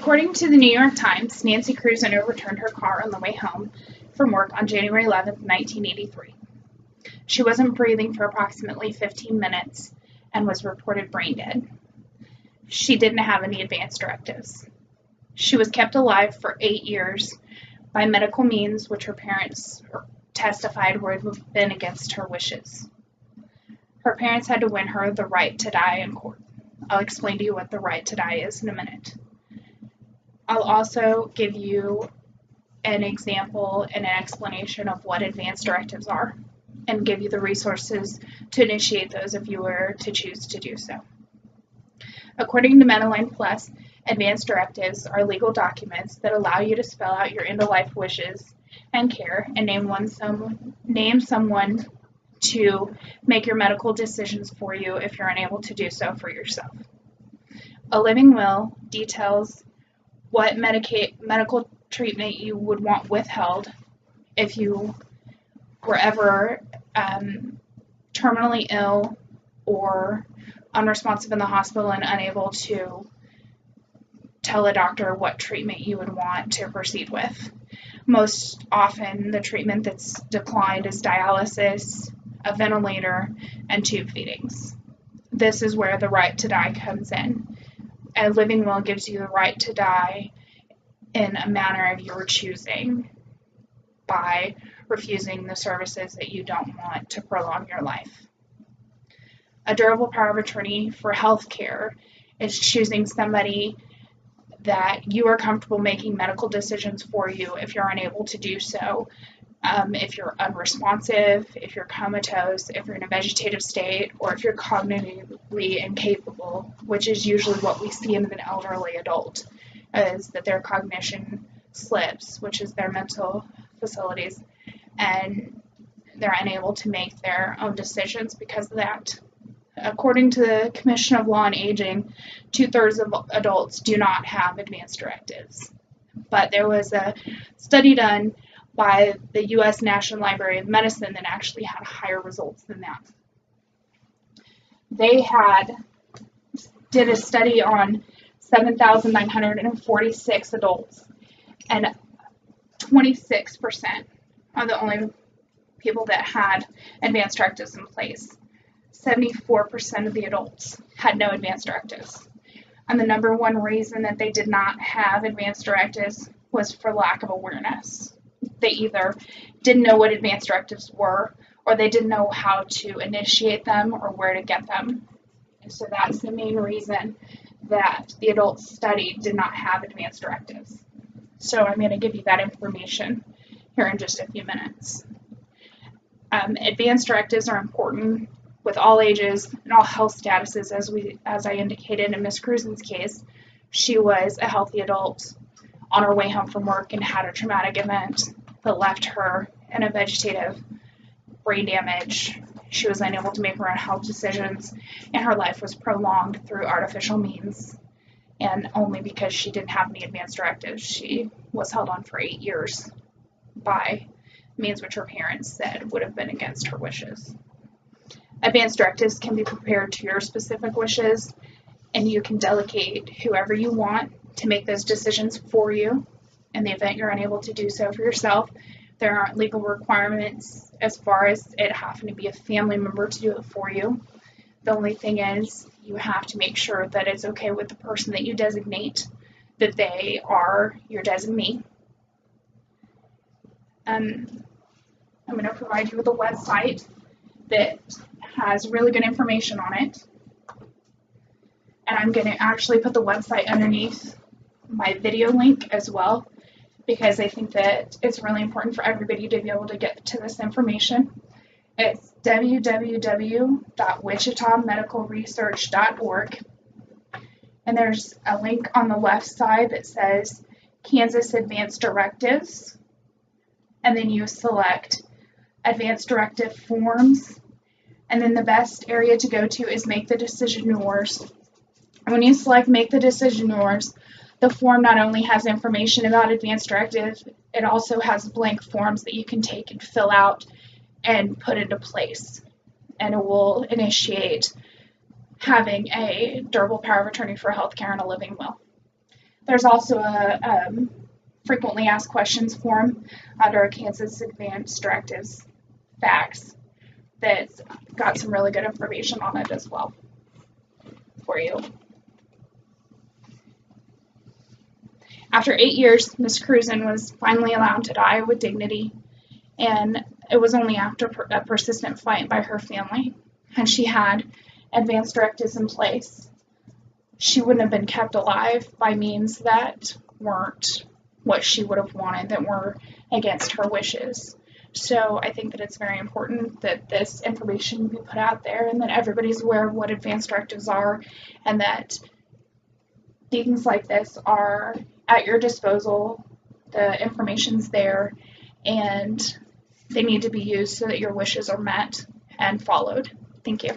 According to the New York Times, Nancy Cruzan overturned her car on the way home from work on January 11, 1983. She wasn't breathing for approximately 15 minutes and was reported brain dead. She didn't have any advance directives. She was kept alive for 8 years by medical means which her parents testified would have been against her wishes. Her parents had to win her the right to die in court. I'll explain to you what the right to die is in a minute. I'll also give you an example and an explanation of what advance directives are and give you the resources to initiate those if you were to choose to do so. According to Medline Plus, advance directives are legal documents that allow you to spell out your end-of-life wishes and care and name someone to make your medical decisions for you if you're unable to do so for yourself. A living will details what medical treatment you would want withheld if you were ever terminally ill or unresponsive in the hospital and unable to tell a doctor what treatment you would want to proceed with. Most often, the treatment that's declined is dialysis, a ventilator, and tube feedings. This is where the right to die comes in. A living will gives you the right to die in a manner of your choosing by refusing the services that you don't want to prolong your life. A durable power of attorney for health care is choosing somebody that you are comfortable making medical decisions for you if you're unable to do so, if you're unresponsive, if you're comatose, if you're in a vegetative state, or if you're cognitively incapable, which is usually what we see in an elderly adult, is that their cognition slips, which is their mental facilities, and they're unable to make their own decisions because of that. According to the Commission of Law and Aging, 2/3 of adults do not have advance directives. But there was a study done by the U.S. National Library of Medicine that actually had higher results than that. They did a study on 7,946 adults, and 26% are the only people that had advance directives in place. 74% of the adults had no advance directives. And the number one reason that they did not have advance directives was for lack of awareness. They either didn't know what advance directives were, or they didn't know how to initiate them or where to get them. And so that's the main reason that the adults studied did not have advance directives. So I'm going to give you that information here in just a few minutes. Advance directives are important with all ages and all health statuses, as I indicated in Ms. Cruzan's case. She was a healthy adult on her way home from work and had a traumatic event that left her in a vegetative brain damage. She was unable to make her own health decisions, and her life was prolonged through artificial means. And only because she didn't have any advance directives, she was held on for 8 years by means which her parents said would have been against her wishes. Advance directives can be prepared to your specific wishes, and you can delegate whoever you want to make those decisions for you. In the event you're unable to do so for yourself, there aren't legal requirements as far as it having to be a family member to do it for you. The only thing is you have to make sure that it's okay with the person that you designate, that they are your designee. I'm going to provide you with a website that has really good information on it. And I'm going to actually put the website underneath my video link as well, because I think that it's really important for everybody to be able to get to this information. It's www.wichitamedicalresearch.org. And there's a link on the left side that says Kansas Advance Directives. And then you select Advance Directive Forms. And then the best area to go to is Make the Decision Yours. When you select Make the Decision Yours, the form not only has information about advance directives, it also has blank forms that you can take and fill out and put into place. And it will initiate having a durable power of attorney for healthcare and a living will. There's also a frequently asked questions form under Kansas Advanced Directives Facts that's got some really good information on it as well for you. After 8 years, Miss Cruzen was finally allowed to die with dignity, and it was only after a persistent fight by her family, and she had advanced directives in place. She wouldn't have been kept alive by means that weren't what she would have wanted, that were against her wishes. So I think that it's very important that this information be put out there and that everybody's aware of what advanced directives are, and that things like this are at your disposal. The information's there, and they need to be used so that your wishes are met and followed. Thank you.